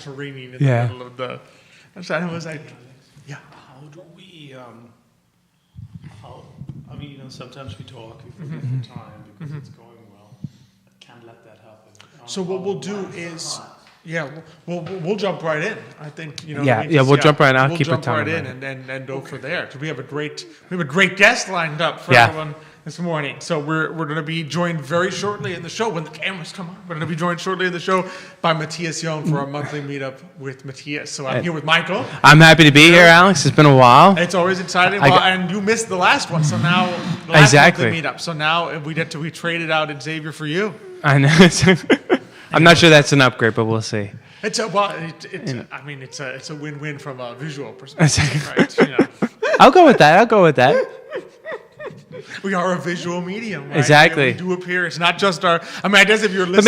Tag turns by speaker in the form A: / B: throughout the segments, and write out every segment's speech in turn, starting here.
A: ringing in the middle of the. So I was like, yeah.
B: How do we? Sometimes we talk, we forget the time because it's going well. I can't let that happen.
A: So what we'll do is, we'll jump right in. I think
C: we'll jump right in. I'll keep it
A: right in and go for there. So we have a great guest lined up for everyone this morning. So we're going to be joined very shortly in the show when the cameras come on. We're going to be joined shortly in the show by Matthias Jon for our monthly meetup with Matthias. So I'm here with Michael.
C: I'm happy to be here, Alex. It's been a while.
A: It's always exciting. And you missed the last one, so now the last monthly meetup. So now we traded out Xavier for you.
C: I know. I'm not sure that's an upgrade, but we'll see.
A: It's a win-win from a visual perspective, right?
C: I'll go with that.
A: We are a visual medium, right?
C: Exactly.
A: We do appear. It's not just our. I mean, I guess if you're listening,
C: but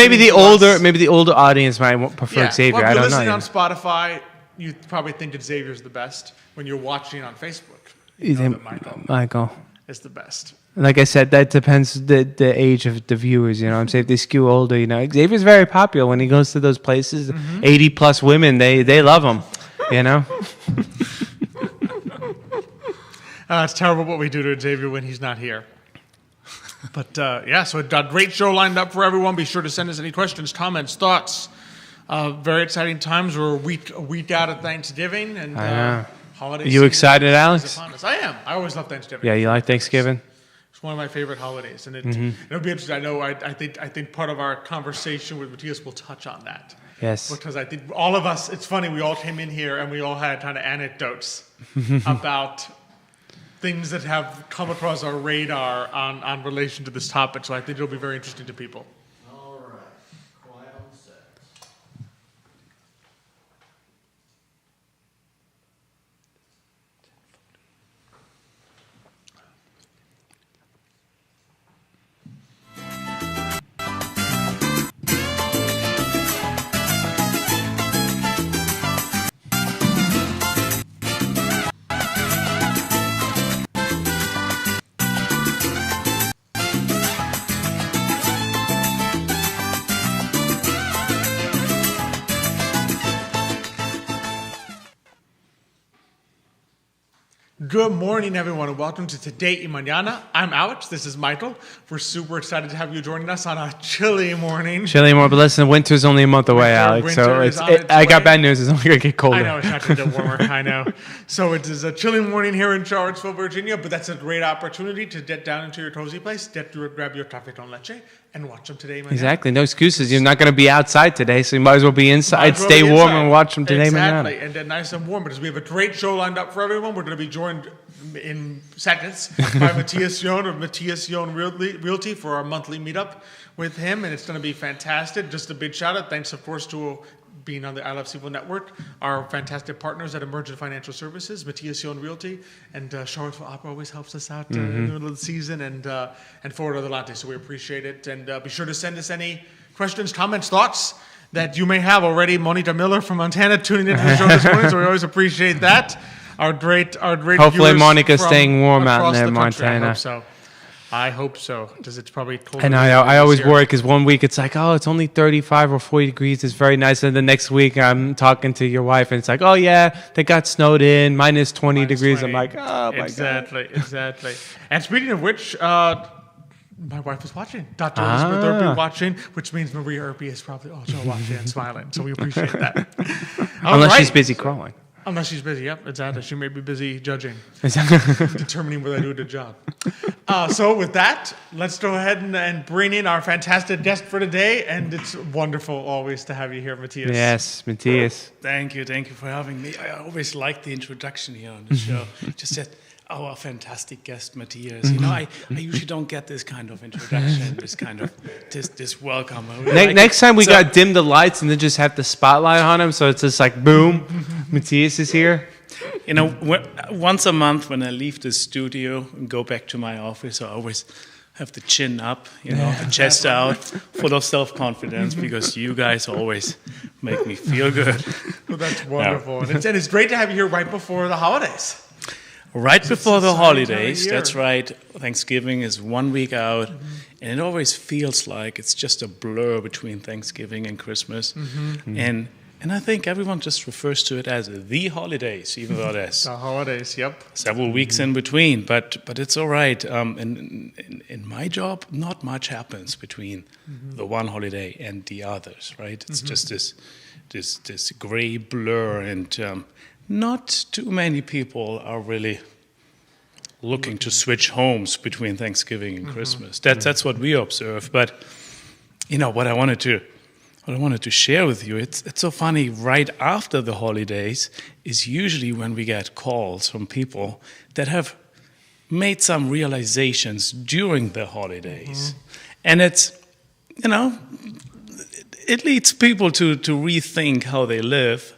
C: maybe the older audience might prefer Xavier.
A: Well, if
C: I
A: you're
C: don't know.
A: listening on Spotify, you probably think that Xavier's the best. When you're watching on Facebook, you know that
C: Michael
A: is the best.
C: Like I said, that depends the age of the viewers. I'm saying if they skew older, Xavier's very popular when he goes to those places. 80+ women, they love him.
A: It's terrible what we do to Xavier when he's not here. But so a great show lined up for everyone. Be sure to send us any questions, comments, thoughts. Very exciting times. We're a week out of Thanksgiving and holidays.
C: You excited, Alex?
A: I am. I always love Thanksgiving.
C: Yeah, you like Thanksgiving?
A: It's one of my favorite holidays, and it'll be interesting. I know. I think part of our conversation with Matthias will touch on that.
C: Yes.
A: Because I think all of us. It's funny. We all came in here and we all had kind of anecdotes about things that have come across our radar on relation to this topic. So I think it'll be very interesting to people.
B: All right. Quiet on set.
A: Good morning, everyone, and welcome to Today y Mañana. I'm Alex. This is Michael. We're super excited to have you joining us on a chilly morning.
C: But listen, winter's only a month away, Alex. So I got bad news. It's only going to get colder.
A: I know, it's not going to get warmer. I know. So it is a chilly morning here in Charlottesville, Virginia, but that's a great opportunity to get down into your cozy place, grab your café con leche, and watch them Today y Mañana.
C: Exactly. No excuses. You're not going to be outside today, so you might as well be inside, stay warm, and watch them Today y Mañana.
A: Exactly, and nice and warm, because we have a great show lined up for everyone. We're going to be joined in seconds by Matthias Jon of Matthias Jon Realty for our monthly meetup with him, and it's going to be fantastic. Just a big shout out. Thanks, of course, to being on the I Love CVille network, our fantastic partners at Emergent Financial Services, Matthias Jon Realty, and Charlottesville Opera always helps us out in the middle of the season, and Florida Delante, so we appreciate it. And be sure to send us any questions, comments, thoughts that you may have already. Monita Miller from Montana tuning into the show this morning, so we always appreciate that. Our great
C: hopefully Monica's staying warm out there in Montana.
A: I hope so, because it's probably cold.
C: And I always worry, because one week it's like, it's only 35 or 40 degrees. It's very nice. And the next week I'm talking to your wife, and it's like, oh, yeah, they got snowed in, minus 20 degrees. 20. I'm like, oh, my God.
A: Exactly. And speaking of which, my wife is watching. Dr. Elizabeth Irby watching, which means Maria Irby is probably also watching and smiling. So we appreciate that.
C: Unless she's busy crawling.
A: Unless she's busy, yep, exactly. She may be busy judging, determining whether I do a good job. So with that, let's go ahead and bring in our fantastic guest for today. And it's wonderful always to have you here, Matthias.
C: Yes, Matthias.
B: Thank you for having me. I always like the introduction here on the show. Just said, our fantastic guest, Matthias. I usually don't get this kind of introduction, this kind of this welcome.
C: Next time we got dim the lights and then just have the spotlight on him, so it's just like boom, Matthias is here.
B: Once a month when I leave the studio and go back to my office, I always have the chin up, the chest out, full of self-confidence, because you guys always make me feel good.
A: Well, that's wonderful, and it's great to have you here right before the holidays.
B: Right before the holidays, that's right. Thanksgiving is 1 week out, and it always feels like it's just a blur between Thanksgiving and Christmas. And And I think everyone just refers to it as the holidays, even though there's
A: The holidays, yep.
B: several weeks in between. But it's all right. In my job, not much happens between the one holiday and the others, right? It's just this gray blur, and not too many people are really looking to switch homes between Thanksgiving and Christmas. That's what we observe. But what I wanted to share with you, it's so funny. Right after the holidays is usually when we get calls from people that have made some realizations during the holidays, and it's it leads people to rethink how they live,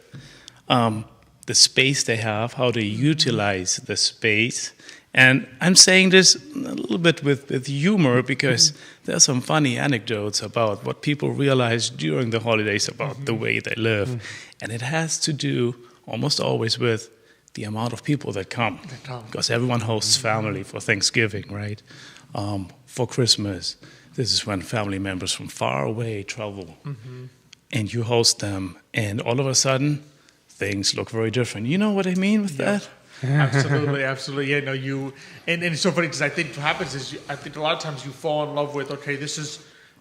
B: the space they have, how they utilize the space. And I'm saying this a little bit with humor because there are some funny anecdotes about what people realize during the holidays about the way they live. And it has to do almost always with the amount of people that come. Because everyone hosts family for Thanksgiving, right? For Christmas, this is when family members from far away travel. And you host them. And all of a sudden, things look very different. You know what I mean with that?
A: Absolutely. Yeah, no, and it's so funny because I think what happens is I think a lot of times you fall in love with, okay,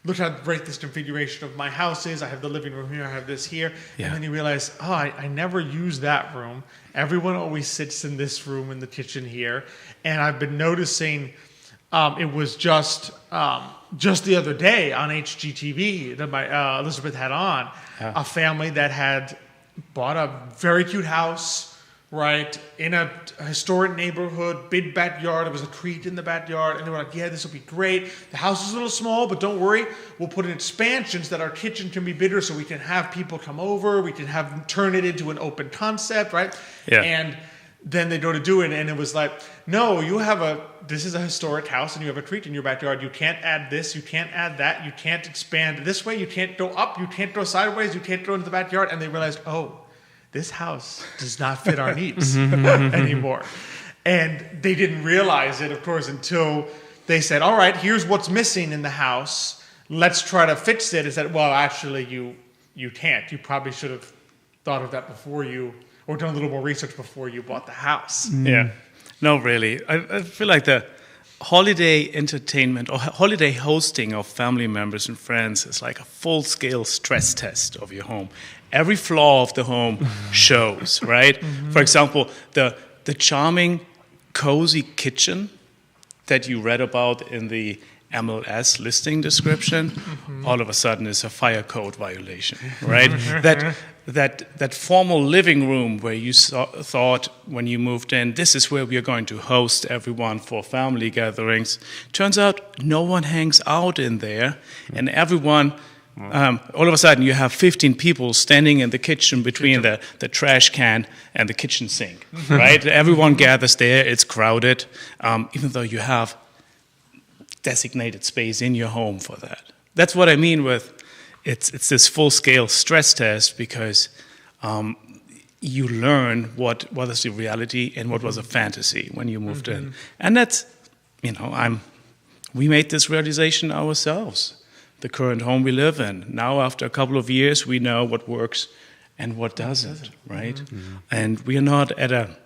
A: look how great this configuration of my house is. I have the living room here, I have this here.
B: Yeah.
A: And then you realize, I never use that room. Everyone always sits in this room in the kitchen here. And I've been noticing it was just the other day on HGTV that my Elizabeth had on, a family that had bought a very cute house, right, in a historic neighborhood, big backyard. There was a creek in the backyard, and they were like, yeah, this will be great. The house is a little small, but don't worry. We'll put in expansions that our kitchen can be bigger so we can have people come over. We can turn it into an open concept, right?
B: Yeah.
A: And then they go to do it, and it was like, no, this is a historic house, and you have a creek in your backyard. You can't add this. You can't add that. You can't expand this way. You can't go up. You can't go sideways. You can't go into the backyard. And they realized, this house does not fit our needs anymore. And they didn't realize it, of course, until they said, all right, here's what's missing in the house. Let's try to fix it. And said, well, actually, you can't. You probably should have thought of that or done a little more research before you bought the house.
B: Yeah. No, really. I feel like the holiday entertainment or holiday hosting of family members and friends is like a full-scale stress test of your home. Every flaw of the home shows, right? For example, the charming, cozy kitchen that you read about in the MLS listing description, all of a sudden is a fire code violation, right? That formal living room where you thought when you moved in, this is where we are going to host everyone for family gatherings. Turns out no one hangs out in there, and everyone, all of a sudden you have 15 people standing in the kitchen between the trash can and the kitchen sink, right? Everyone gathers there, it's crowded, even though you have designated space in your home for that. That's what I mean with it's this full-scale stress test because you learn what is the reality and what was a fantasy when you moved in. And that's, we made this realization ourselves, the current home we live in. Now, after a couple of years, we know what works and what doesn't, right? And we are not at a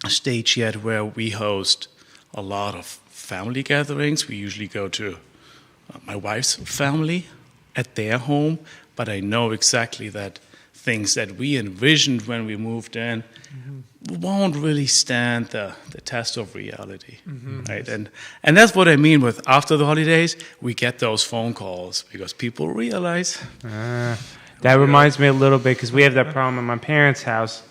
B: stage yet where we host a lot of family gatherings. We usually go to my wife's family at their home, but I know exactly that things that we envisioned when we moved in won't really stand the test of reality, right? And that's what I mean with after the holidays, we get those phone calls because people realize.
C: That reminds me a little bit because we have that problem in my parents' house.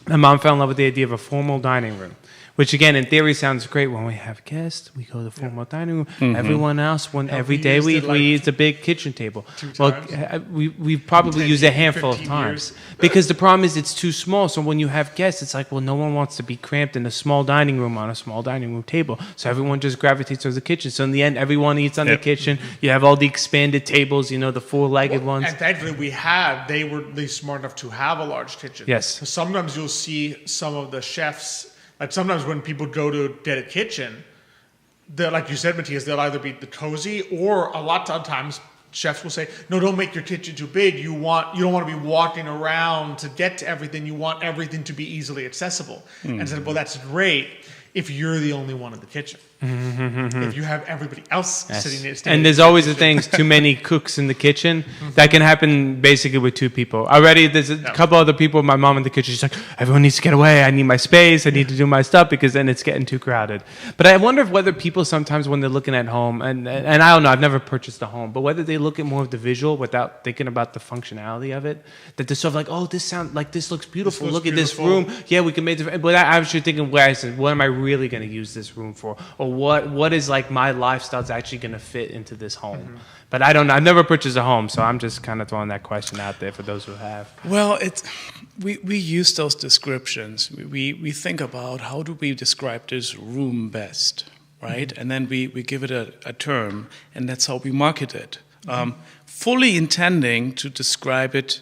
C: My mom fell in love with the idea of a formal dining room, which again, in theory, sounds great. When we have guests, we go to the formal dining room. Everyone else, every day we use a big kitchen table. Well, we probably use a handful of times because the problem is it's too small. So when you have guests, it's like, well, no one wants to be cramped in a small dining room on a small dining room table. So everyone just gravitates towards the kitchen. So in the end, everyone eats on the kitchen. You have all the expanded tables, the four-legged ones.
A: And thankfully, they were at least smart enough to have a large kitchen.
C: Yes.
A: So sometimes you'll see some of the chefs. Like sometimes when people go to get a kitchen, like you said, Matthias, they'll either be the cozy or a lot of times chefs will say, no, don't make your kitchen too big. You don't want to be walking around to get to everything. You want everything to be easily accessible. And I said, well, that's great if you're the only one in the kitchen. If you have everybody else sitting there.
C: And there's always the things, too many cooks in the kitchen. That can happen basically with two people. Already, there's a couple other people, my mom in the kitchen, she's like, everyone needs to get away. I need my space. I need to do my stuff because then it's getting too crowded. But I wonder if whether people sometimes when they're looking at home, and I don't know, I've never purchased a home, but whether they look at more of the visual without thinking about the functionality of it, that they're sort of like, oh, this looks beautiful. Look at this room. Yeah, we can make it. But I was thinking, where I said, what am I really going to use this room for? Or what is like my lifestyle's actually going to fit into this home? But I don't know. I've never purchased a home, so I'm just kind of throwing that question out there for those who have.
B: Well, we use those descriptions. We think about how do we describe this room best, right? And then we give it a term, and that's how we market it, fully intending to describe it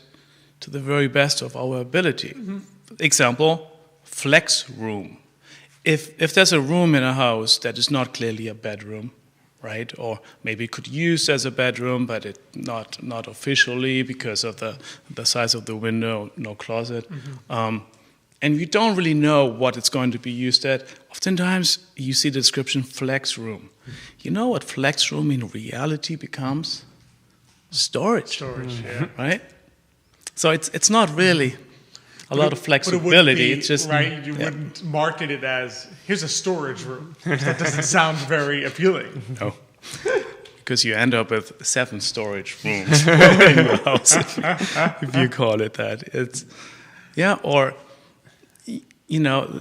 B: to the very best of our ability. Example, flex room. If there's a room in a house that is not clearly a bedroom, right, or maybe could use as a bedroom, but it not officially because of the size of the window, no closet, and you don't really know what it's going to be used at, oftentimes you see the description flex room. You know what flex room in reality becomes? Storage.
A: Yeah.
B: Right? So it's not really a lot of flexibility.
A: It's just right. You wouldn't market it as here's a storage room. That doesn't sound very appealing.
B: No, because you end up with 7 storage rooms in your house if you call it that. Or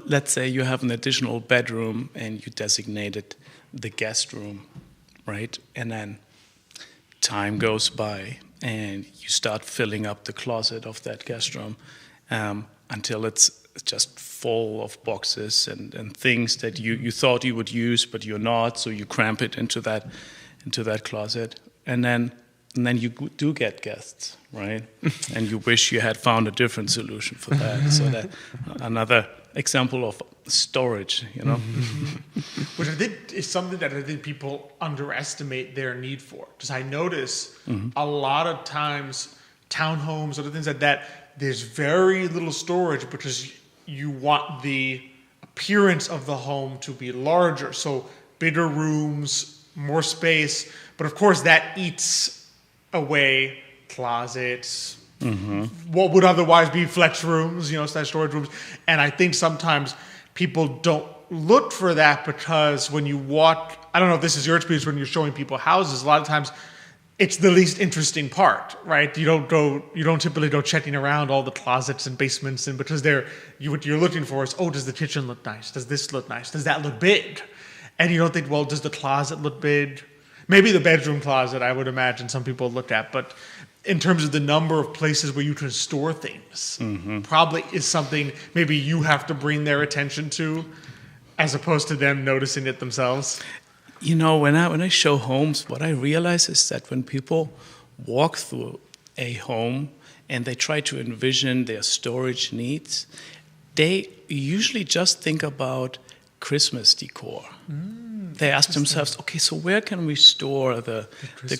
B: let's say you have an additional bedroom and you designate it the guest room, right? And then time goes by and you start filling up the closet of that guest room. Until it's just full of boxes and things that you thought you would use, but you're not, so you cramp it into that closet, and then you do get guests, right? And you wish you had found a different solution for that. So that another example of storage,
A: Which I think is something that I think people underestimate their need for. Because I notice a lot of times townhomes, other things like that, there's very little storage because you want the appearance of the home to be larger. So bigger rooms, more space. But of course that eats away closets, what would otherwise be flex rooms, / storage rooms. And I think sometimes people don't look for that because when you walk, I don't know if this is your experience when you're showing people houses, a lot of times it's the least interesting part, right? You don't typically go checking around all the closets and basements, and because what you're looking for is, does the kitchen look nice? Does this look nice? Does that look big? And you don't think, well, does the closet look big? Maybe the bedroom closet, I would imagine some people look at, but in terms of the number of places where you can store things, probably is something maybe you have to bring their attention to, as opposed to them noticing it themselves.
B: When I show homes, what I realize is that when people walk through a home and they try to envision their storage needs, they usually just think about Christmas decor. They ask themselves, okay, so where can we store the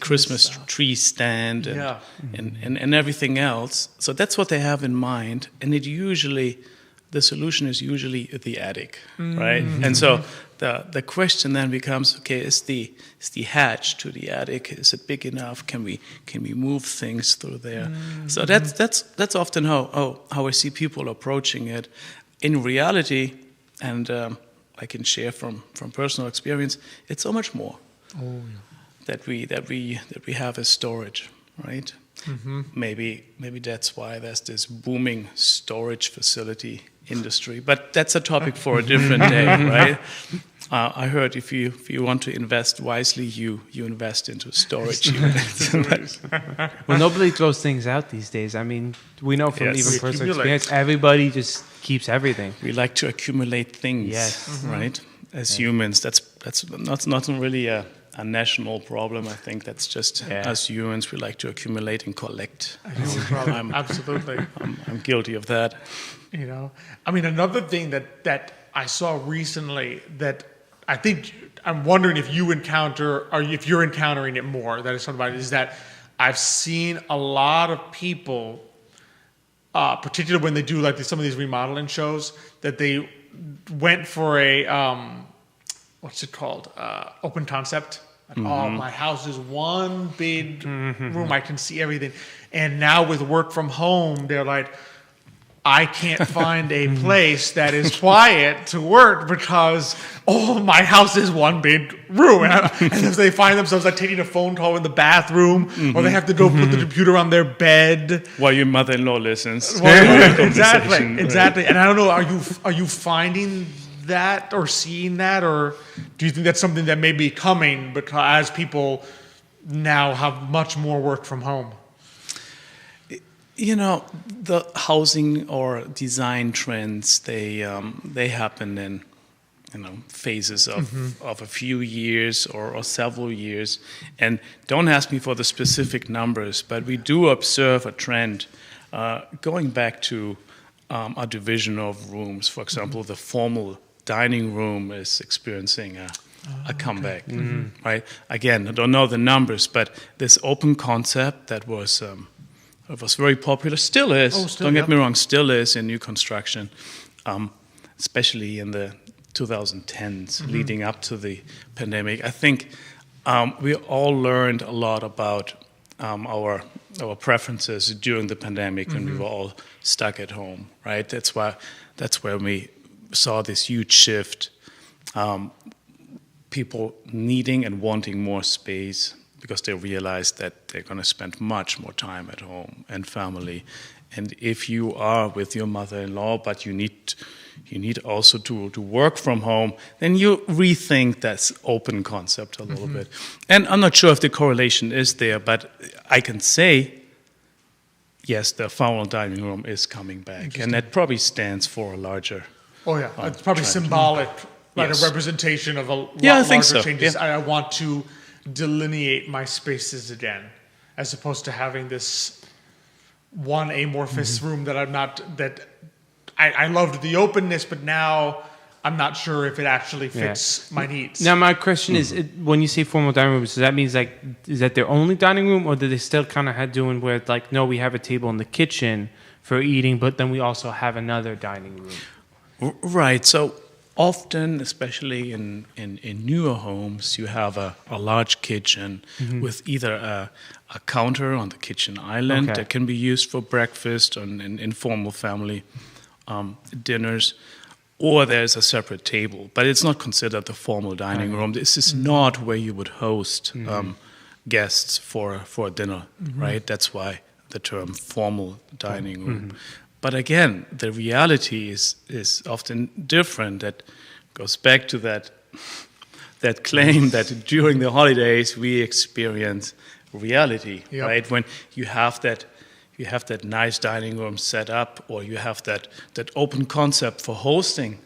B: Christmas tree stand and everything else? So that's what they have in mind, and the solution is usually the attic, right? And so the question then becomes, okay, is the hatch to the attic, is it big enough? Can we move things through there? So that's often how I see people approaching it. In reality, and I can share from personal experience, it's so much more that we have as storage, right? Maybe that's why there's this booming storage facility industry, but that's a topic for a different day, right? I heard if you want to invest wisely, you invest into storage units.
C: Well, nobody throws things out these days. I mean, we know from even personal experience, everybody just keeps everything.
B: We like to accumulate things, right? As humans, that's not really a national problem. I think that's just us humans. We like to accumulate and collect.
A: Absolutely.
B: I'm guilty of that.
A: I mean, another thing that I saw recently that I think I'm wondering if you encounter or if you're encountering it more. That is something is that I've seen a lot of people, particularly when they do like some of these remodeling shows, that they went for a what's it called? Open concept. Like, oh, my house is one big room. I can see everything. And now with work from home, they're like, I can't find a place that is quiet to work because, my house is one big room. And if they find themselves like taking a phone call in the bathroom, or they have to go put the computer on their bed.
B: While your mother-in-law listens.
A: Exactly. And I don't know, are you finding that or seeing that, or do you think that's something that may be coming because as people now have much more work from home?
B: The housing or design trends, they happen in phases of a few years or several years. And don't ask me for the specific numbers, but we do observe a trend going back to a division of rooms. For example, the formal dining room is experiencing a comeback, right? Again, I don't know the numbers, but this open concept that was very popular, still is, don't get me wrong, still is in new construction, especially in the 2010s, leading up to the pandemic. I think we all learned a lot about our preferences during the pandemic when we were all stuck at home, right? That's where we saw this huge shift, people needing and wanting more space because they realized that they're going to spend much more time at home and family. And if you are with your mother-in-law, but you need also to work from home, then you rethink that open concept a little bit. And I'm not sure if the correlation is there, but I can say, yes, the formal dining room is coming back, and that probably stands for a larger.
A: Oh yeah, it's probably trend. Symbolic, like a representation of a lot
B: I think
A: larger
B: so.
A: changes.
B: Yeah.
A: I want to delineate my spaces again, as opposed to having this one amorphous room that I'm not. That I loved the openness, but now I'm not sure if it actually fits my needs.
C: Now, my question is, when you say formal dining rooms, does that mean is that their only dining room, or do they still kind of doing where it's like, no, we have a table in the kitchen for eating, but then we also have another dining room?
B: Right. So often, especially in newer homes, you have a large kitchen with either a counter on the kitchen island that can be used for breakfast and informal family dinners, or there's a separate table, but it's not considered the formal dining room. This is not where you would host guests for a dinner, right? That's why the term formal dining room. But again, the reality is often different. That goes back to that claim that during the holidays we experience reality, right? When you have that nice dining room set up, or you have that open concept for hosting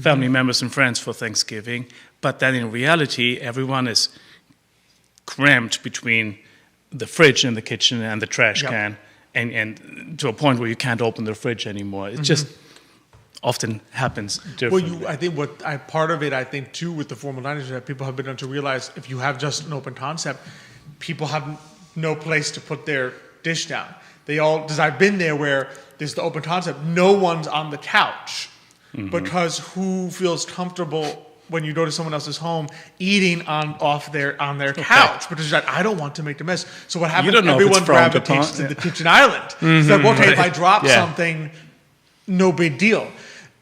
B: family members and friends for Thanksgiving, but then in reality, everyone is cramped between the fridge in the kitchen and the trash can, and to a point where you can't open the fridge anymore. It just often happens differently.
A: Well, I think part of it, I think, too, with the formal dining is that people have begun to realize if you have just an open concept, people have no place to put their dish down. Because I've been there where there's the open concept, no one's on the couch, because who feels comfortable when you go to someone else's home eating on their couch? Because you're like, I don't want to make the mess. So what happens? Everyone gravitates to the kitchen island. It's like, okay, if I drop something, no big deal.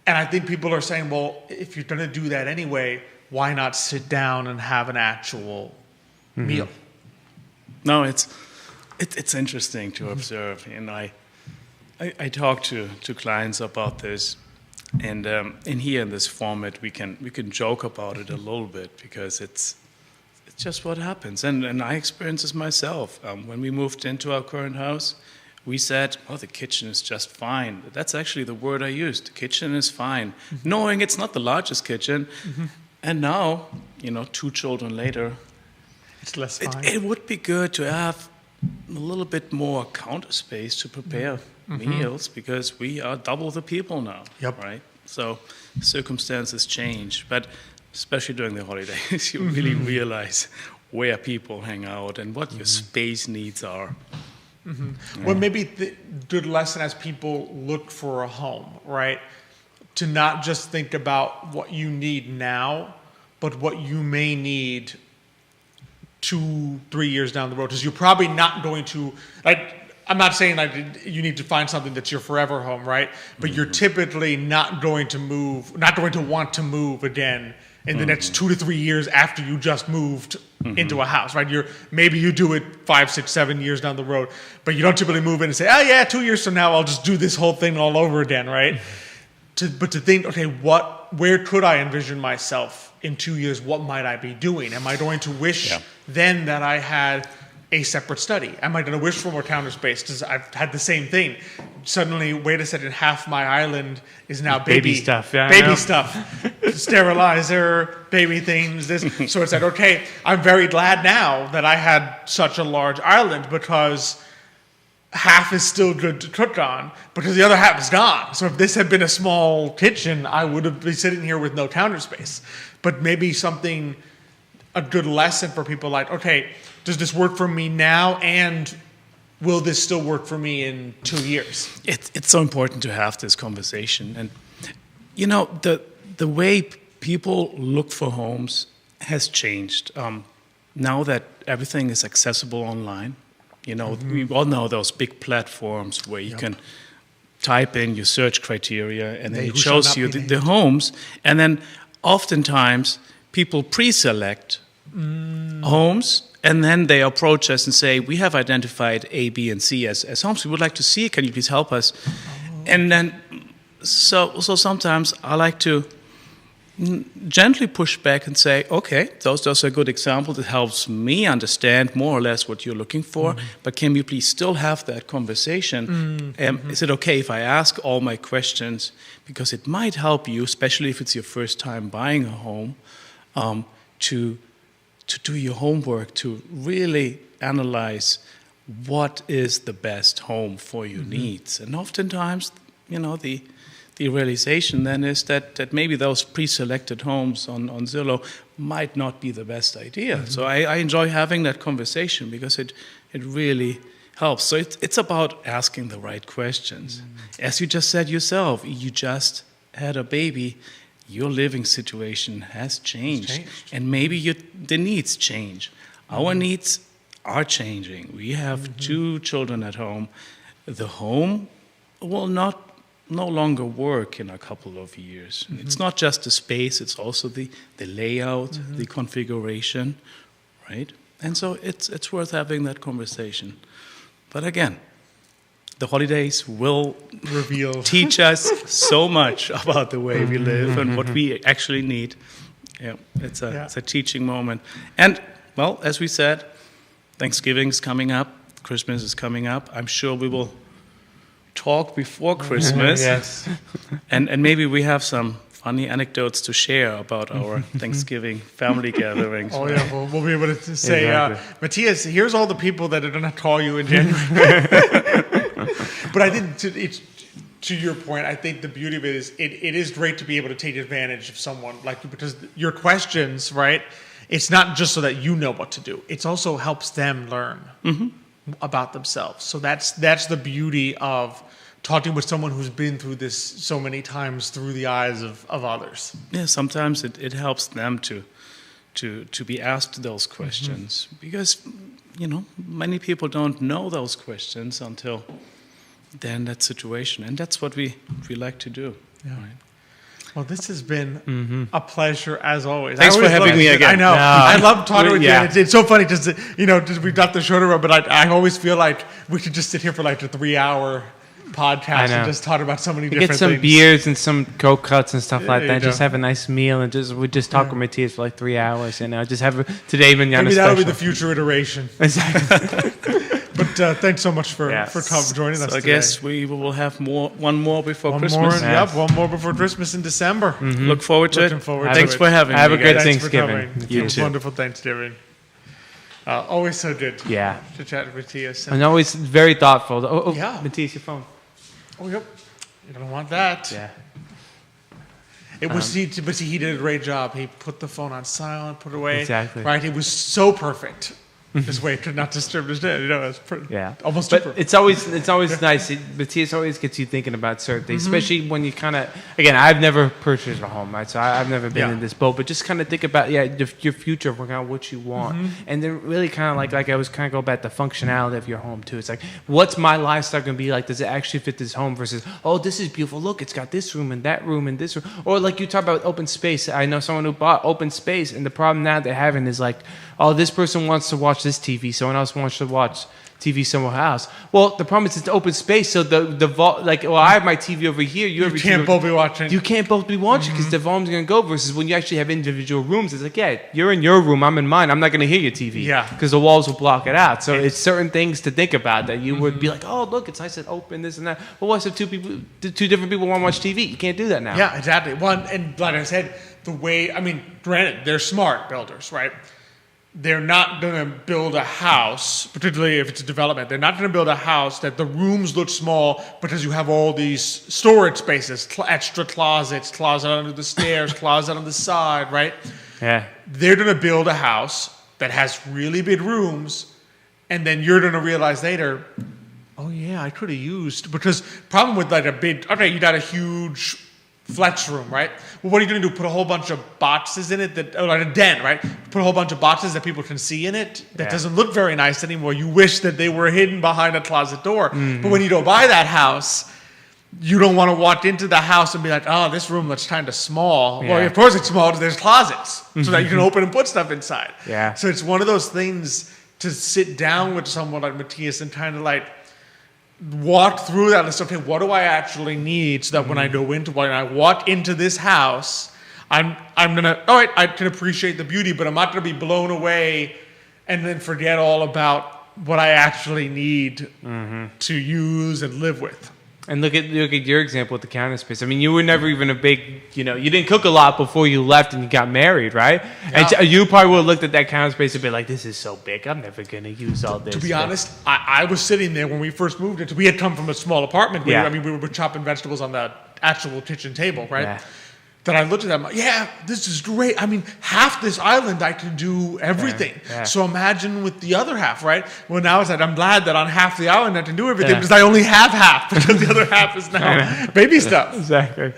A: And I think people are saying, well, if you're going to do that anyway, why not sit down and have an actual meal?
B: No, it's interesting to observe, and I talk to clients about this, and in here in this format we can joke about it a little bit because it's just what happens, and I experience this myself. When we moved into our current house, we said, "Oh, the kitchen is just fine." That's actually the word I used. The kitchen is fine, knowing it's not the largest kitchen, and now 2 children later,
A: it's less fine.
B: It would be good to have a little bit more counter space to prepare meals, because we are double the people now, right? So circumstances change, but especially during the holidays, you really realize where people hang out and what your space needs are.
A: Well, maybe the good lesson as people look for a home, right? To not just think about what you need now, but what you may need 2-3 years down the road. Because you're probably not going to, like, I'm not saying like you need to find something that's your forever home, right? But you're typically not going to want to move again in the next 2 to 3 years after you just moved into a house, right? Maybe you do it 5, 6, 7 years down the road, but you don't typically move in and say, oh yeah, 2 years from now I'll just do this whole thing all over again, right? But to think, okay, where could I envision myself in 2 years? What might I be doing? Am I going to wish then that I had a separate study? Am I going to wish for more counter space? Because I've had the same thing. Suddenly, wait a second, half my island is now baby
C: stuff. Yeah,
A: baby stuff, sterilizer, baby things. So it's like, okay, I'm very glad now that I had such a large island because half is still good to cook on because the other half is gone. So if this had been a small kitchen, I would have been sitting here with no counter space. But maybe a good lesson for people like, okay, does this work for me now, and will this still work for me in 2 years?
B: It's so important to have this conversation. And, the way people look for homes has changed. Now that everything is accessible online, we all know those big platforms where you can type in your search criteria and then it shows you the homes. And then oftentimes people pre-select homes, and then they approach us and say, we have identified A, B, and C as homes. We would like to see it. Can you please help us? And then, so sometimes I like to gently push back and say, okay, those are good examples. It helps me understand more or less what you're looking for, but can we please still have that conversation? Is it okay if I ask all my questions? Because it might help you, especially if it's your first time buying a home, to do your homework, to really analyze what is the best home for your needs. And oftentimes, the realization then is that maybe those pre-selected homes on Zillow might not be the best idea. So I enjoy having that conversation because it really helps. So it's about asking the right questions. As you just said yourself, you just had a baby. Your living situation has changed. And maybe the needs change. Our needs are changing. We have 2 children at home. The home will no longer work in a couple of years. It's not just the space, it's also the layout, the configuration, right? And so it's worth having that conversation. But again, the holidays will teach us so much about the way we live and what we actually need. It's a teaching moment. And, well, as we said, Thanksgiving is coming up, Christmas is coming up. I'm sure we will talk before Christmas.
C: Yes.
B: And maybe we have some funny anecdotes to share about our Thanksgiving family gatherings.
A: Oh, yeah, we'll be able to say, Matthias, here's all the people that are going to call you in January. But I think to your point, I think the beauty of it is it is great to be able to take advantage of someone like you, because your questions, right, it's not just so that you know what to do. It also helps them learn about themselves. So that's the beauty of talking with someone who's been through this so many times through the eyes of others.
B: Yeah, sometimes it helps them to be asked those questions because, many people don't know those questions until they're in that situation. And that's what we like to do. Yeah. Right?
A: Well, this has been a pleasure as always.
B: Thanks for having me again.
A: I know. I love talking with you. It's so funny because, we've got the show to run, but I always feel like we could just sit here for like a 3-hour podcast and just talk about so many different things.
C: Get some beers and some Coke cuts and stuff like that. Just have a nice meal and we just talk with Matthias for like 3 hours. Just have today Manana
A: maybe
C: special.
A: that'll be the future iteration.
C: Exactly.
A: But thanks so much for joining us.
B: I guess we will have one more before Christmas.
A: One more before Christmas in December.
B: Look forward to it.
A: Thanks
B: for having me.
C: Have a good
B: guys.
C: Thanksgiving.
A: You too. Wonderful Thanksgiving. Always so good. To chat with Matthias.
C: And always very thoughtful.
A: Yeah.
C: Matthias, your phone.
A: Oh, yep. You're going to want that.
C: Yeah.
A: It was but he did a great job. He put the phone on silent, put it away.
C: Exactly.
A: Right. It was so perfect. This way to not disturb his dad. It's almost
C: but
A: super.
C: it's always nice. Matthias always gets you thinking about certain things, especially when you kind of, again, I've never purchased a home, right? So I've never been in this boat, but just kind of think about your future, work out what you want, and then really kind of like I was kind of go back the functionality of your home too. It's like, what's my lifestyle going to be like? Does it actually fit this home versus, oh, this is beautiful. Look, it's got this room and that room and this room, or like you talk about open space. I know someone who bought open space, and the problem now they're having is like, oh, this person wants to watch this TV, someone else wants to watch TV somewhere else. Well, the problem is it's open space, so the like, well, I have my TV over here, you
A: can't both be watching.
C: You can't both be watching because the volume's going to go. Versus when you actually have individual rooms, it's like, yeah, you're in your room, I'm in mine. I'm not going to hear your TV, because the walls will block it out. So it's certain things to think about that you would be like, oh, look, it's nice and open, this and that. Well, what if two different people want to watch TV? You can't do that now.
A: Yeah, exactly. One, and like I said, granted, they're smart builders, right? They're not going to build a house, particularly if it's a development. They're not going to build a house that the rooms look small because you have all these storage spaces, extra closets, closet under the stairs, closet on the side, right?
C: Yeah.
A: They're going to build a house that has really big rooms, and then you're going to realize later, oh yeah, I could have used, because problem with like you got a huge flex room, right? Well, what are you going to do? Put a whole bunch of boxes in it like a den, right? Put a whole bunch of boxes that people can see in it. That doesn't look very nice anymore. You wish that they were hidden behind a closet door. But when you go buy that house, you don't want to walk into the house and be like, oh, this room looks kind of small.
C: Yeah.
A: Well, of course it's small because there's closets so that you can open and put stuff inside.
C: Yeah.
A: So it's one of those things to sit down with someone like Matthias and kind of like walk through that and say, okay, what do I actually need so that when I walk into this house, I'm gonna, all right, I can appreciate the beauty, but I'm not gonna be blown away and then forget all about what I actually need to use and live with.
C: And look at your example with the counter space. I mean, you were never even a big, you didn't cook a lot before you left and you got married, right? Yeah. And you probably would have looked at that counter space and be like, this is so big, I'm never going to use all this.
A: To be honest, I was sitting there when we first moved into, we had come from a small apartment. We were chopping vegetables on the actual kitchen table, right? Yeah. That I looked at them, like, yeah, this is great. I mean, half this island I can do everything. Yeah. So imagine with the other half, right? Well, now it's like I'm glad that on half the island I can do everything because I only have half because the other half is now baby stuff.
C: Exactly.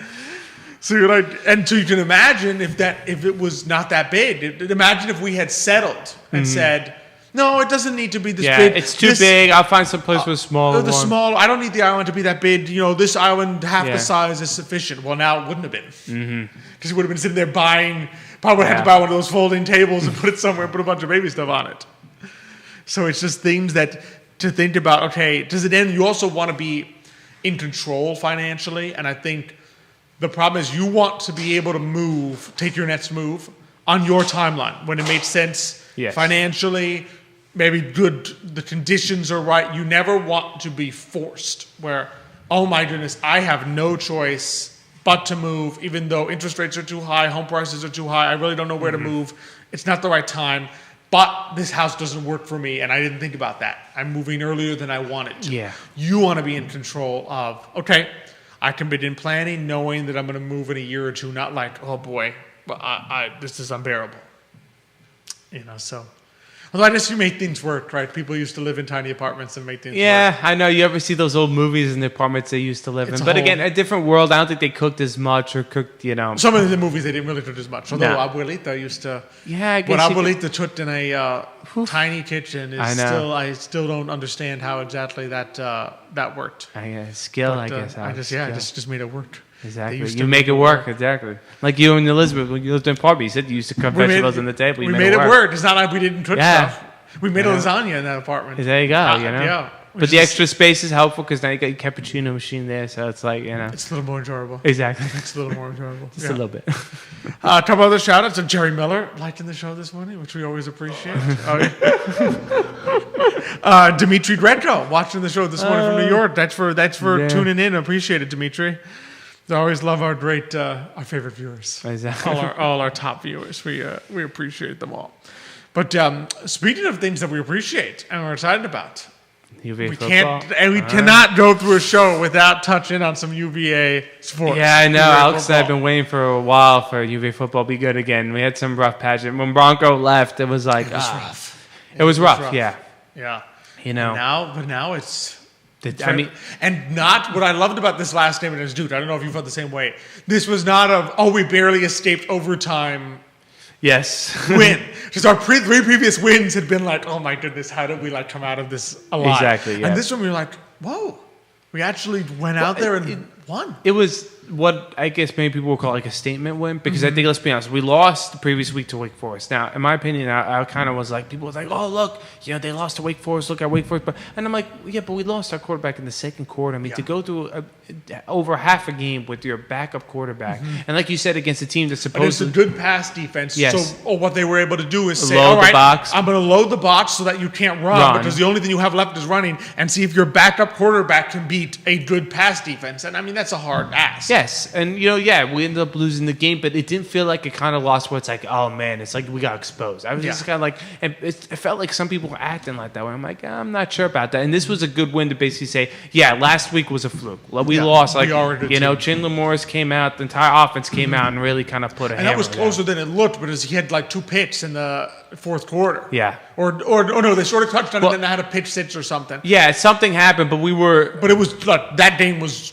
A: So you're like, and so you can imagine if it was not that big. Imagine if we had settled and said, no, it doesn't need to be this big.
C: It's too big. I'll find some place with a smaller one.
A: Small. I don't need the island to be that big. This island, half the size is sufficient. Well, now it wouldn't have been. Because you would have been sitting there probably would have had to buy one of those folding tables and put it somewhere and put a bunch of baby stuff on it. So it's just things that to think about, okay, does it end? You also want to be in control financially. And I think the problem is you want to be able to take your next move on your timeline when it makes sense financially. Maybe the conditions are right. You never want to be forced where, oh my goodness, I have no choice but to move, even though interest rates are too high, home prices are too high, I really don't know where to move. It's not the right time, but this house doesn't work for me, and I didn't think about that. I'm moving earlier than I wanted to.
C: Yeah.
A: You want to be in control of, okay, I can begin planning knowing that I'm going to move in a year or two, not like, oh boy, this is unbearable. So... Although I guess you make things work, right? People used to live in tiny apartments and make things work.
C: Yeah, I know. You ever see those old movies in the apartments they used to live in? But again, a different world. I don't think they cooked as much or cooked,
A: Some of the movies, they didn't really cook as much. Although Abuelita used to...
C: Yeah, I guess
A: what Abuelita cooked in a tiny kitchen is I still don't understand how exactly that worked.
C: Skill, I guess.
A: I just made it work.
C: Exactly. You make it work. Exactly. Like you and Elizabeth, when you lived in Parby, you said you used to cut vegetables on the table.
A: We made it work. It's not like we didn't cook stuff. We made a lasagna in that apartment.
C: There you go.
A: Yeah.
C: But the extra space is helpful because now you got your cappuccino machine there, so it's like,
A: It's a little more enjoyable.
C: Exactly.
A: It's a little more enjoyable.
C: Just a little bit.
A: A couple other shout-outs to Jerry Miller liking the show this morning, which we always appreciate. Dimitri Gredko watching the show this morning from New York. That's for tuning in. Appreciate it, Dimitri. I always love our great, our favorite viewers.
C: Exactly.
A: All our top viewers. We appreciate them all. But speaking of things that we appreciate and we're excited about,
C: UVA
A: We
C: football.
A: can't, and we cannot go through a show without touching on some UVA sports.
C: Yeah, I know.
A: UVA
C: Alex and I have
A: football.
C: been waiting for a while for UVA football to be good again. We had some rough patches. When Bronco left, it was like
A: It was rough.
C: It was rough. Yeah,
A: Yeah.
C: you know.
A: But now it's.
C: I mean,
A: and not what I loved about this last game is, dude, I don't know if you felt the same way. This was not we barely escaped overtime
C: yes.
A: win. Just our three previous wins had been like, oh my goodness, how did we come out of this alive?
C: Exactly, yeah.
A: And this one we were like, whoa, we actually went out there and won.
C: It was what I guess many people would call like a statement win because I think, let's be honest, we lost the previous week to Wake Forest. Now, in my opinion, I kind of was like, people were like, oh, look, they lost to Wake Forest. Look at Wake Forest. And I'm like, yeah, but we lost our quarterback in the second quarter. I mean, to go through over half a game with your backup quarterback. And like you said, against a team that's
A: But it's
C: supposed
A: a
C: to.
A: good pass defense.
C: Yes.
A: So what they were able to do is say,
C: Load
A: all
C: the
A: right,
C: box.
A: I'm going to load the box so that you can't run because the only thing you have left is running, and see if your backup quarterback can beat a good pass defense. And I mean, that's a hard ask.
C: Yes, and we ended up losing the game, but it didn't feel like it kind of lost where it's like, oh man, it's like we got exposed. I was just kind of like, and it felt like some people were acting like that way. I'm like, I'm not sure about that. And this was a good win to basically say, yeah, last week was a fluke. We lost, like, Chandler Morris came out, the entire offense came out and really kind of put a hammer.
A: And that was closer than it looked, because he had like 2 picks in the fourth quarter.
C: Yeah.
A: Or no, they sort of touched on it, and then they had a pitch six or something.
C: Yeah, something happened, but we were.
A: But it was like that game was.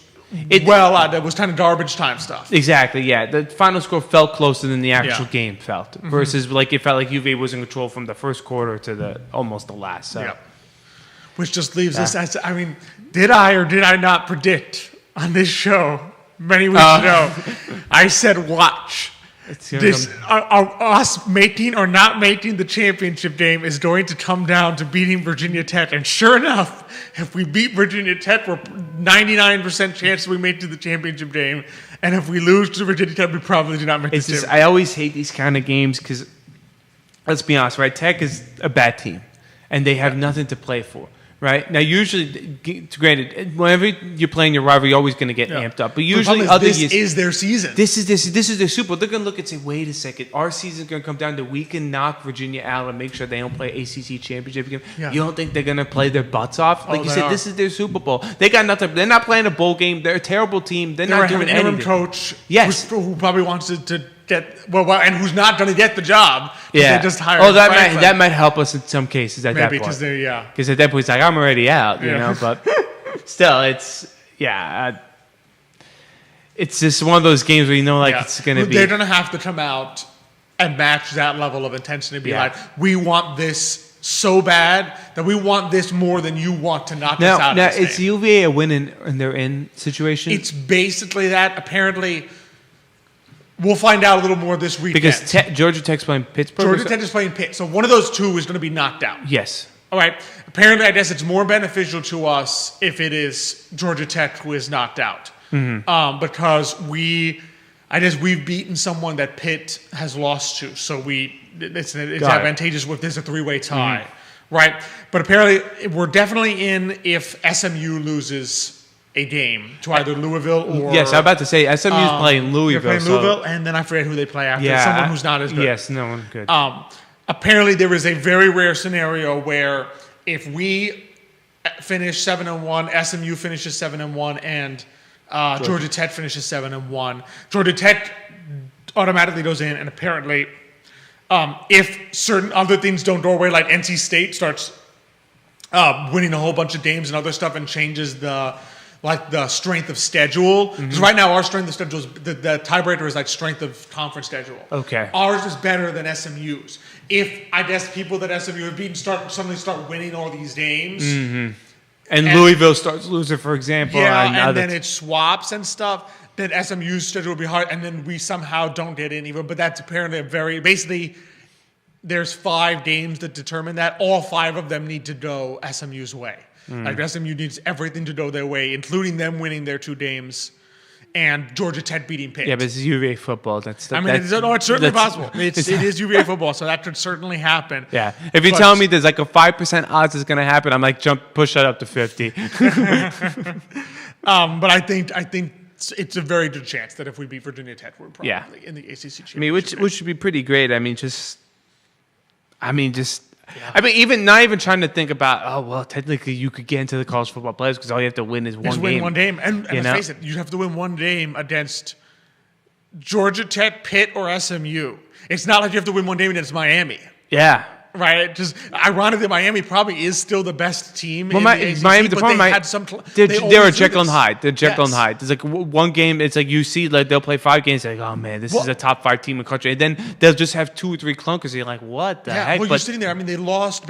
A: It was kind of garbage time stuff.
C: Exactly, yeah. The final score felt closer than the actual game felt, versus like it felt like UVA was in control from the first quarter to almost the last. So.
A: Yeah. Which just leaves us as, I mean, did I or did I not predict on this show many weeks ago? I said, watch. Us making or not making the championship game is going to come down to beating Virginia Tech. And sure enough, if we beat Virginia Tech, we're 99% chance we make it to the championship game. And if we lose to Virginia Tech, we probably do not make it.
C: I always hate these kind of games because, let's be honest, right? Tech is a bad team, and they have nothing to play for. Right now, usually, granted, whenever you're playing your rival, you're always going to get amped up. But usually, other years,
A: this is their season.
C: This is their Super Bowl. They're going to look and say, "Wait a second, our season's going to come down to we can knock Virginia out and make sure they don't play ACC championship game." Yeah. You don't think they're going to play their butts off? Like you said, this is their Super Bowl. They got nothing. They're not playing a bowl game. They're a terrible team. They're not doing anything.
A: Interim coach,
C: yes,
A: who probably wants to get and who's not going to get the job.
C: Yeah,
A: they just hired.
C: That might help us in some cases at that point.
A: Because
C: at that point it's like I'm already out, you know. But still, it's it's just one of those games where it's going to be.
A: They're going to have to come out and match that level of intensity. Be like, we want this so bad that we want this more than you want to knock us out.
C: Now, is UVA a win in their in situation?
A: It's basically that. Apparently. We'll find out a little more this weekend.
C: Because Georgia Tech's playing Pittsburgh?
A: Georgia Tech is playing Pitt. So one of those two is going to be knocked out.
C: Yes.
A: All right. Apparently, I guess it's more beneficial to us if it is Georgia Tech who is knocked out. Because we've beaten someone that Pitt has lost to. So it's advantageous if there's a 3-way tie. Right? But apparently, we're definitely in if SMU loses a game to either Louisville or...
C: Yes, I'm about to say SMU's playing Louisville.
A: They're playing Louisville, and then I forget who they play after.
C: Yeah,
A: someone who's not as good.
C: Yes, no one good.
A: Apparently, there is a very rare scenario where if we finish 7-1, SMU finishes 7-1, and Georgia Tech finishes 7-1, Georgia Tech automatically goes in, and apparently, if certain other things don't go away, like NC State starts winning a whole bunch of games and other stuff and changes the strength of schedule. Because right now our strength of schedule is the tiebreaker is like strength of conference schedule.
C: Okay.
A: Ours is better than SMU's. If I guess people that SMU have beaten suddenly start winning all these games.
C: And Louisville starts losing, for example.
A: Yeah, and then it swaps and stuff. Then SMU's schedule will be hard, and then we somehow don't get in even. But that's apparently basically there's 5 games that determine that. All 5 of them need to go SMU's way. Like SMU needs everything to go their way, including them winning their 2 games and Georgia Tech beating Pitt.
C: Yeah, but it's UVA football. It's
A: certainly possible. It is UVA football, so that could certainly happen.
C: Yeah. If you're telling me there's like a 5% odds it's going to happen, I'm like, push that up to 50.
A: But I think it's a very good chance that if we beat Virginia Tech, we're probably in the ACC championship.
C: I mean, which should be pretty great. I mean, not even trying to think about, technically you could get into the college football playoffs because all you have to win is one
A: Just
C: game.
A: win one game. And let's face it, you have to win one game against Georgia Tech, Pitt, or SMU. It's not like you have to win one game against Miami.
C: Yeah.
A: Right? Just ironically, Miami probably is still the best team in the ACC,
C: Miami,
A: but they had some...
C: They're a Jekyll and Hyde. They're Jekyll and Hyde. There's like one game, it's like you see, like they'll play 5 games, like, oh man, this is a top 5 team in the country. And then they'll just have 2 or 3 clunkers. You're like, what the heck?
A: Well, you're sitting there. I mean, they've lost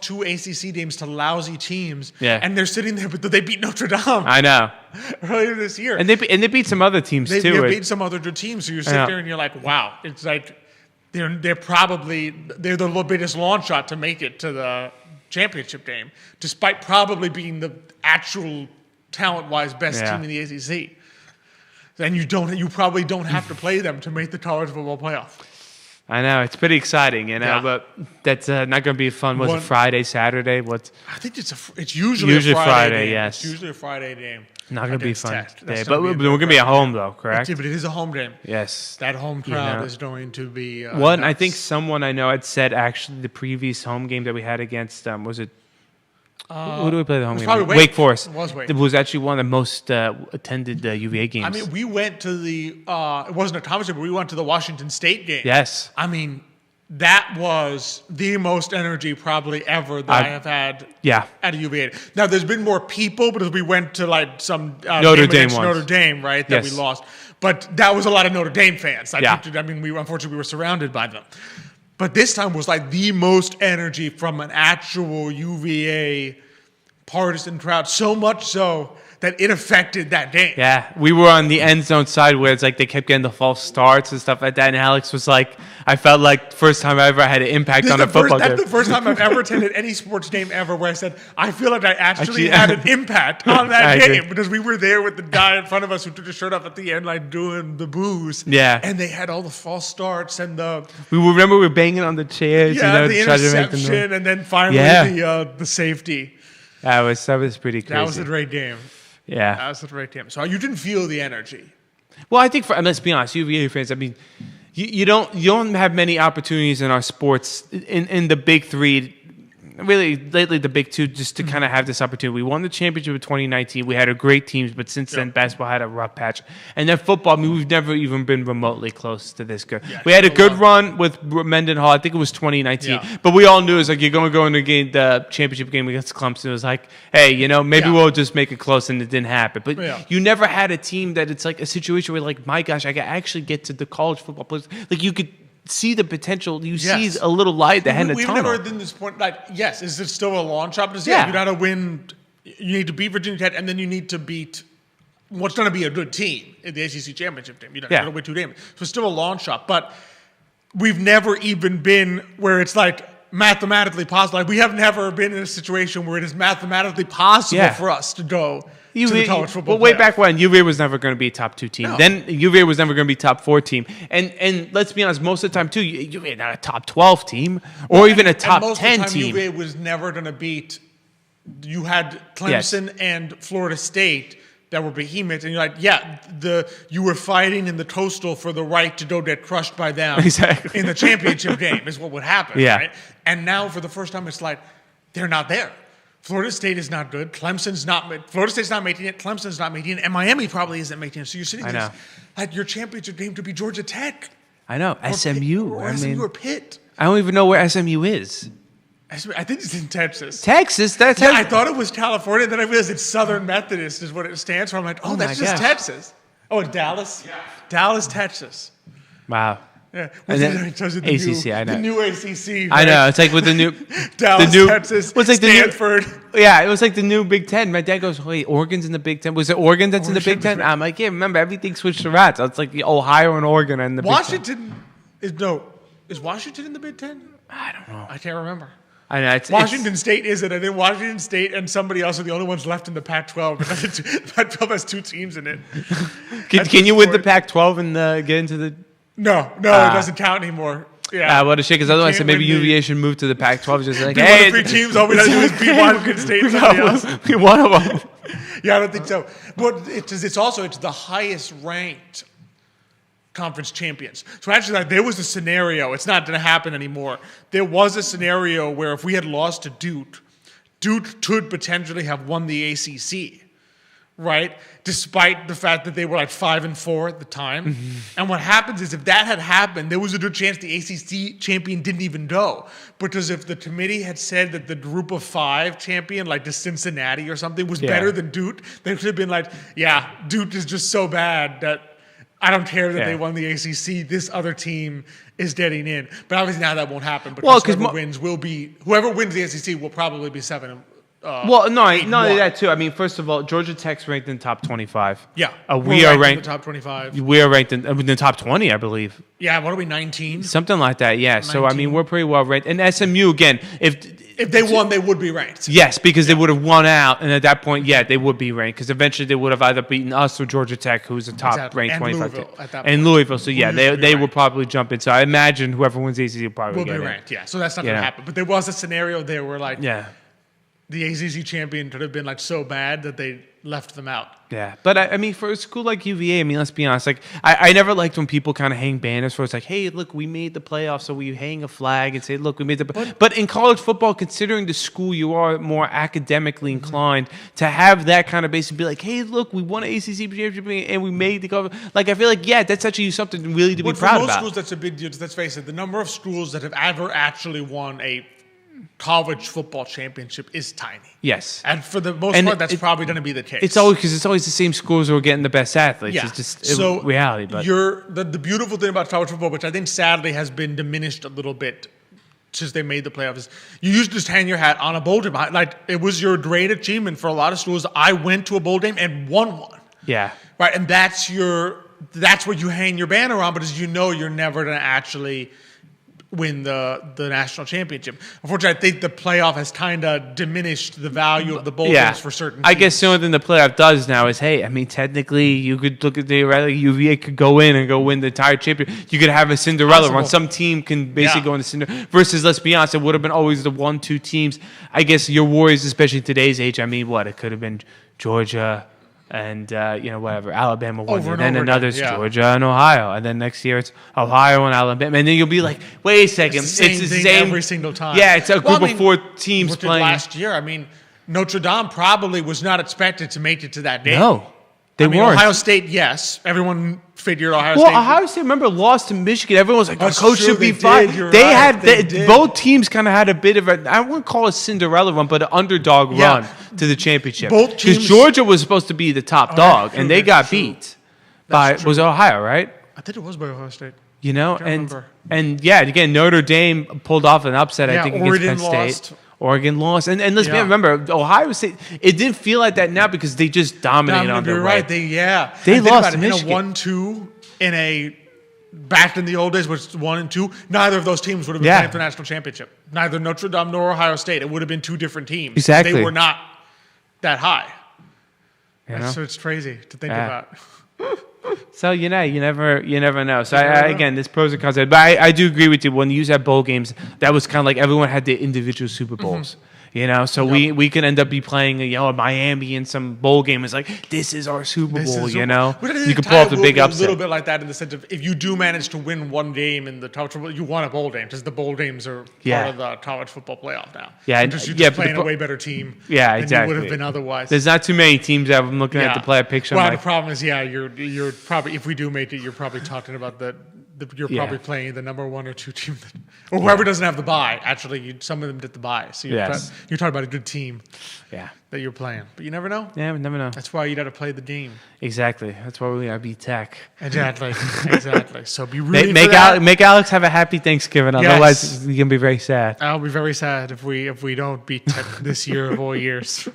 A: 2 ACC games to lousy teams.
C: Yeah.
A: And they're sitting there, but they beat Notre Dame.
C: I know.
A: Earlier this year.
C: And they beat some other teams too.
A: They beat some other good teams. So you sit there and you're like, wow. It's like... They're the biggest launch shot to make it to the championship game, despite probably being the actual talent-wise best team in the ACC. And you probably don't have to play them to make the college football playoff.
C: I know, it's pretty exciting, but that's not going to be fun. Was it Friday, Saturday?
A: I think it's usually a Friday game.
C: Yes,
A: it's usually a Friday game.
C: Not going to be a fun day, but we're going to be at home though, correct?
A: Yeah, but it is a home game.
C: Yes,
A: that home crowd is going to be.
C: I think someone I know had said actually the previous home game that we had against was it? Who do we play the home game? Wake Forest. It was actually one of the most attended UVA games.
A: I mean, we went to the. It wasn't a Thomas, but we went to the Washington State game.
C: Yes.
A: I mean, that was the most energy probably ever that I have had. At a UVA. Now, there's been more people, but as we went to like some
C: Notre Dame,
A: right? That we lost, but that was a lot of Notre Dame fans. Unfortunately we were surrounded by them. But this time was like the most energy from an actual UVA partisan crowd, so much so that it affected that game.
C: Yeah, we were on the end zone side where it's like they kept getting the false starts and stuff like that. And Alex was like, I felt like first time I ever had an impact on a football game.
A: That's the first time I've ever attended any sports game ever where I said, I feel like I actually had an impact on that game because we were there with the guy in front of us who took his shirt off at the end, like doing the booze.
C: Yeah.
A: And they had all the false starts and
C: we were banging on the chairs.
A: The interception and then finally the safety.
C: That was pretty crazy.
A: That was a great game.
C: Yeah.
A: That was a great game. So you didn't feel the energy.
C: Well, I think let's be honest, UVA fans, I mean, you don't have many opportunities in our sports in the big 3. Really, lately the big 2, just to kind of have this opportunity. We won the championship in 2019. We had a great teams, but since then basketball had a rough patch. And then football, I mean, we've never even been remotely close to this good. We had a good run with Mendenhall. I think it was 2019. But we all knew it was like you're going to go into the championship game against Clemson. It was like, hey, maybe we'll just make it close, and it didn't happen. But you never had a team that it's like a situation where like, my gosh, I could actually get to the college football players. Like you could see the potential. You see a little light at the end of the tunnel. We've never
A: done this point. Like, yes, is it still a long shot? But you got to win. You need to beat Virginia Tech, and then you need to beat what's going to be a good team in the ACC championship game. You got to win 2 games. So it's still a long shot. But we've never even been where it's like mathematically possible. Like we have never been in a situation where it is mathematically possible for us to go to the college football.
C: But way back when, UVA was never going to be a top 2 team. No. Then UVA was never going to be top 4 team. And let's be honest, most of the time too, UVA not a top 12 team or even a top 10 team. Most of the time,
A: UVA was never going to beat. You had Clemson and Florida State that were behemoths, and you're like, you were fighting in the Coastal for the right to go get crushed by them in the championship game is what would happen. Right? And now for the first time, it's like they're not there. Florida State is not good. Florida State's not making it. Clemson's not making it. And Miami probably isn't making it. So you're sitting there like your championship game to be Georgia Tech.
C: I know. SMU.
A: SMU or Pitt.
C: I don't even know where SMU is.
A: I think it's in Texas.
C: Texas?
A: I thought it was California. Then I realized it's Southern Methodist is what it stands for. I'm like, that's just Texas. Oh, Dallas? Yeah. Dallas, Texas.
C: Wow.
A: Yeah,
C: and then ACC, I know.
A: The new ACC. Right?
C: I know. It's like with the new
A: Dallas, Texas,
C: what's like
A: Stanford.
C: It was like the new Big Ten. My dad goes, "Wait, Oregon's in the Big Ten? Was it Oregon that's in the Big Ten?" I'm like, "Yeah, remember everything switched to rats." It's like the Ohio and Oregon and the
A: Washington Big Ten. Is Washington in the Big Ten?
C: I don't know.
A: I can't remember.
C: I know.
A: Washington State isn't. I think Washington State and somebody else are the only ones left in the Pac-12 because the Pac-12 has 2 teams in it.
C: Can you win the Pac-12 and get into the?
A: No, it doesn't count anymore. Yeah.
C: What a shit, because otherwise maybe UVA should move to the Pac-12. Just like,
A: hey, 3 teams, all we gotta do is beat Washington State and somebody else.
C: We one of them.
A: Yeah, I don't think so. But it's the highest ranked conference champions. So actually, like, there was a scenario. It's not going to happen anymore. There was a scenario where if we had lost to Duke, Duke could potentially have won the ACC, right? Despite the fact that they were like 5-4 at the time. Mm-hmm. And what happens is if that had happened, there was a good chance the ACC champion didn't even go. Because if the committee had said that the group of 5 champion, like the Cincinnati or something, was better than Duke, they could have been like, yeah, Duke is just so bad that I don't care that they won the ACC. This other team is getting in. But obviously now that won't happen because whoever wins the ACC will probably be 7.
C: Not only that too. I mean, first of all, Georgia Tech's ranked in the top 25.
A: Yeah,
C: we are ranked
A: in the top 25.
C: We are ranked in the top 20, I believe.
A: Yeah, what are we, 19?
C: Something like that. Yeah. 19. So I mean, we're pretty well ranked. And SMU again,
A: if they won, they would be ranked.
C: Yes, because they would have won out, and at that point, they would be ranked because eventually they would have either beaten us or Georgia Tech, who's the top ranked 25 team. And Louisville. So they would probably jump in. So I imagine whoever wins the ACC will probably
A: be ranked. Yeah. So that's not going to happen. But there was a scenario there where the ACC champion could have been like so bad that they left them out.
C: Yeah, but I mean, for a school like UVA, I mean, let's be honest. Like, I never liked when people kind of hang banners where it's like, "Hey, look, we made the playoffs," so we hang a flag and say, "Look, we made the." But in college football, considering the school you are more academically inclined, to have that kind of base and be like, "Hey, look, we won an ACC championship and we made the cover." Like, I feel like that's actually something really to be proud about.
A: For most schools, that's a big deal. Let's face it, the number of schools that have ever actually won a college football championship is tiny.
C: Yes.
A: And for the most part, that's probably going to be the case.
C: It's always the same schools who are getting the best athletes. Yeah. It's just reality. But
A: the beautiful thing about college football, which I think sadly has been diminished a little bit since they made the playoffs, is you used to just hang your hat on a bowl game. Like, it was your great achievement for a lot of schools. I went to a bowl game and won one.
C: Yeah.
A: Right. And that's what you hang your banner on, because you know you're never going to actually win the national championship. Unfortunately, I think the playoff has kind of diminished the value of the bowl games for certain teams.
C: I guess the only thing the playoff does now is, hey, I mean, technically, you could look at UVA could go in and go win the entire championship. You could have a Cinderella run. Some team can basically go into Cinderella. Versus, let's be honest, it would have been always the 1-2 teams. I guess your Warriors, especially in today's age, I mean, it could have been Georgia and whatever, Alabama won, and then another's Georgia and Ohio, and then next year it's Ohio and Alabama, and then you'll be like, wait a second,
A: it's the same every single time.
C: Yeah, it's a group of 4 teams playing.
A: Last year, I mean, Notre Dame probably was not expected to make it to that game.
C: No, they weren't.
A: Ohio State, yes, everyone figured Ohio State.
C: Well, Ohio State, remember, lost to Michigan. Everyone was like, "Oh, coach should be fine." Both teams kind of had a bit of I wouldn't call it a Cinderella run, but an underdog run to the championship.
A: Both teams,
C: because Georgia was supposed to be the top dog, and they got beat by was Ohio, right?
A: I think it was by Ohio State.
C: And again, Notre Dame pulled off an upset. I think against Penn State. Oregon lost, and let's remember, Ohio State. It didn't feel like that now because they just dominated on their way.
A: Right,
C: they lost to Michigan.
A: In a 1-2 back in the old days, which was 1 and 2. Neither of those teams would have been playing for the national championship. Neither Notre Dame nor Ohio State. It would have been 2 different teams.
C: Exactly,
A: they were not that high. So it's crazy to think about.
C: So you never know. So again, there's pros and cons. But I do agree with you. When you use that bowl games, that was kind of like everyone had their individual Super Bowls. So we can end up be playing Miami in some bowl game. It's like, this is our Super Bowl. You can pull off a big upset.
A: A little bit like that in the sense of, if you do manage to win one game in the college football, you won a bowl game, because the bowl games are part of the college football playoff now. You're just playing a way better team.
C: Yeah, exactly.
A: Than you would have been otherwise.
C: There's not too many teams that I'm looking at the playoff picture.
A: Well, the problem is, you're probably, if we do make it, you're probably talking about you're probably playing the number 1 or 2 team, or whoever doesn't have the bye. Actually, some of them did the bye, so you're talking about a good team. That you're playing, but you never know.
C: Yeah, we never know.
A: That's why you got to play the game.
C: Exactly. That's why we got to be Tech.
A: Exactly. So be rooting
C: make Alex have a happy Thanksgiving. Otherwise, you're gonna be very sad.
A: I'll be very sad if we don't beat Tech this year of all years.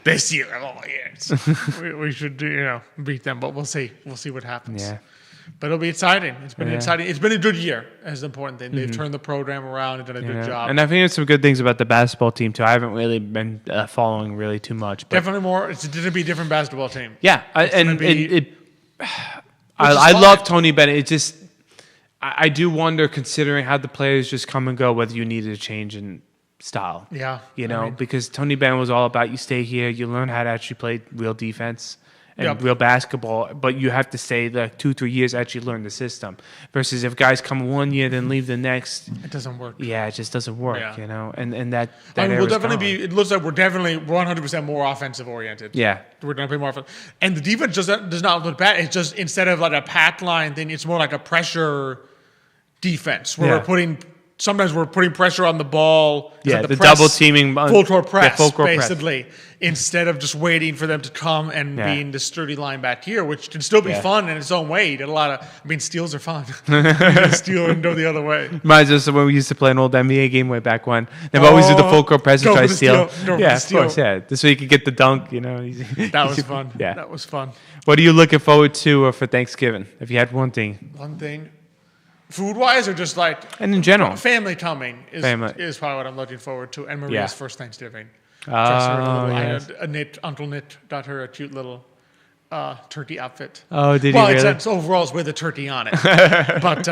A: This year of all years, we should beat them, but we'll see. We'll see what happens.
C: Yeah.
A: But it'll be exciting. It's been exciting. It's been a good year. Is the important thing. They've turned the program around and done a good job.
C: And I've heard some good things about the basketball team too. I haven't really been following really too much. But
A: definitely more. It's going to be a different basketball team.
C: Yeah, I love Tony Bennett. It just I do wonder, considering how the players just come and go, whether you needed a change in style.
A: Yeah.
C: Because Tony Bennett was all about, you stay here, you learn how to actually play real defense. and real basketball, but you have to stay like 2-3 years to actually learn the system. Versus if guys come 1 year then leave the next,
A: it doesn't work.
C: Yeah, it just doesn't work.
A: Yeah.
C: You know, and that
A: I mean, we'll
C: era's
A: definitely
C: gone.
A: be. It looks like we're definitely 100% more offensive oriented.
C: Yeah.
A: We're going to play more offensive, and the defense does not look bad. It's just instead of like a pat line thing, it's more like a pressure defense where sometimes we're putting pressure on the ball.
C: Yeah,
A: like
C: the
A: press,
C: double teaming,
A: full court press,
C: full court press.
A: basically, instead of just waiting for them to come and being the sturdy line back here, which can still be fun in its own way. You did a lot of, I mean, steals are fun. You can steal and go the other way.
C: Reminds us of when we used to play an old NBA game way back when. They've always do the full court press and
A: go
C: try
A: for
C: to
A: the
C: steal. Yeah, of course, yeah. This way you could get the dunk, you know.
A: That was fun.
C: Yeah.
A: That was fun.
C: What are you looking forward to for Thanksgiving? If you had one thing.
A: One thing. Food-wise or just like...
C: And in general.
A: Family coming is probably what I'm looking forward to. And Maria's first Thanksgiving. Uncle Nit got her a cute little turkey outfit.
C: Oh, did he really?
A: Well, it's overalls with a turkey on it. But...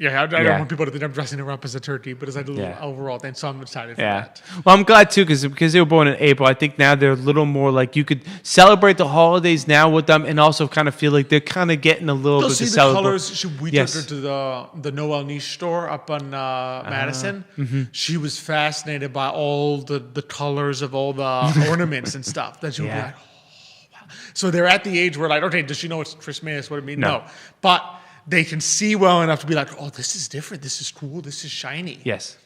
A: I don't want people to think I'm dressing her up as a turkey, but it's like a little overall thing, so I'm excited for that.
C: Well, I'm glad, too, because they were born in April. I think now they're a little more like you could celebrate the holidays now with them and also kind of feel like they're kind of getting a little bit to celebrate.
A: Colors. We took her to the Noel Niche store up on Madison. She was fascinated by all the colors of all the ornaments and stuff. That she would be like, oh, wow. So they're at the age where like, okay, does she know it's Christmas? What it means? No. But... they can see well enough to be like, oh, this is different. This is cool. This is shiny.
C: Yes.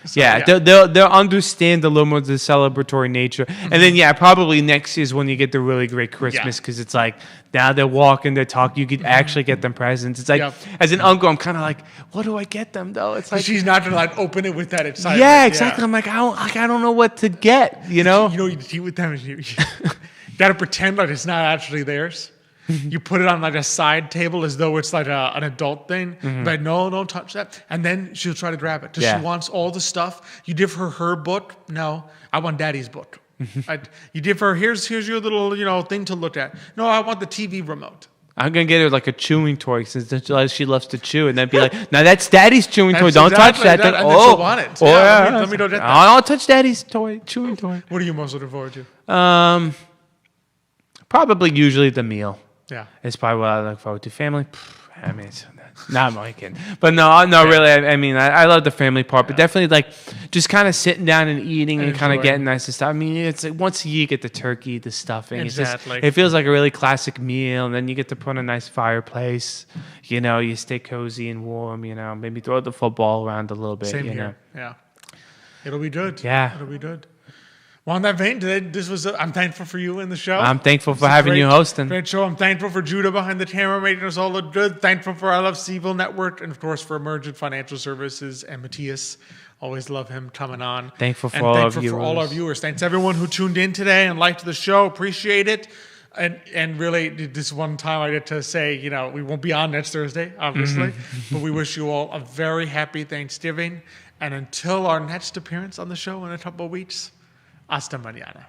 C: So, they'll understand a little more the celebratory nature. And then, probably next year is when you get the really great Christmas because it's like now they're walking, they're talking. You could actually get them presents. It's like, as an uncle, I'm kind of like, what do I get them, though? It's like
A: she's not going to like open it with that excitement.
C: Yeah, exactly. Yeah. I'm like, I don't know what to get, you know?
A: You eat with them. You got to pretend like it's not actually theirs. You put it on like a side table as though it's like an adult thing. But no, don't touch that. And then she'll try to grab it. She wants all the stuff. You give her book. No, I want Daddy's book. You give her, here's your little thing to look at. No, I want the TV remote. I'm
C: going to get her like a chewing toy since she loves to chew. And then be like, now that's Daddy's chewing toy. Don't touch that.
A: And then she'll want it. Let me go get that.
C: I'll touch Daddy's chewing toy.
A: What are you most looking forward to?
C: Probably usually the meal.
A: Yeah,
C: it's probably what I look forward to. Family, I mean, it's not my kid, but no, really. I mean, I love the family part, but definitely like just kind of sitting down and eating and kind of getting nice stuff. I mean, it's like once a year you get the turkey, the stuffing.
A: Exactly.
C: It feels like a really classic meal, and then you get to put on a nice fireplace. You know, you stay cozy and warm. You know, maybe throw the football around a little bit.
A: Same here.
C: Know?
A: Yeah, it'll be good.
C: Yeah,
A: it'll be good. Well, on that vein, today, I'm thankful for you in the show.
C: I'm thankful for having you hosting.
A: Great show. I'm thankful for Judah behind the camera making us all look good. Thankful for I Love CVille Network, and of course for Emergent Financial Services and Matthias. Always love him coming on.
C: Thankful for all our
A: viewers. Thanks everyone who tuned in today and liked the show. Appreciate it. And really, this one time I get to say, we won't be on next Thursday, obviously, but we wish you all a very happy Thanksgiving. And until our next appearance on the show in a couple of weeks, hasta mañana.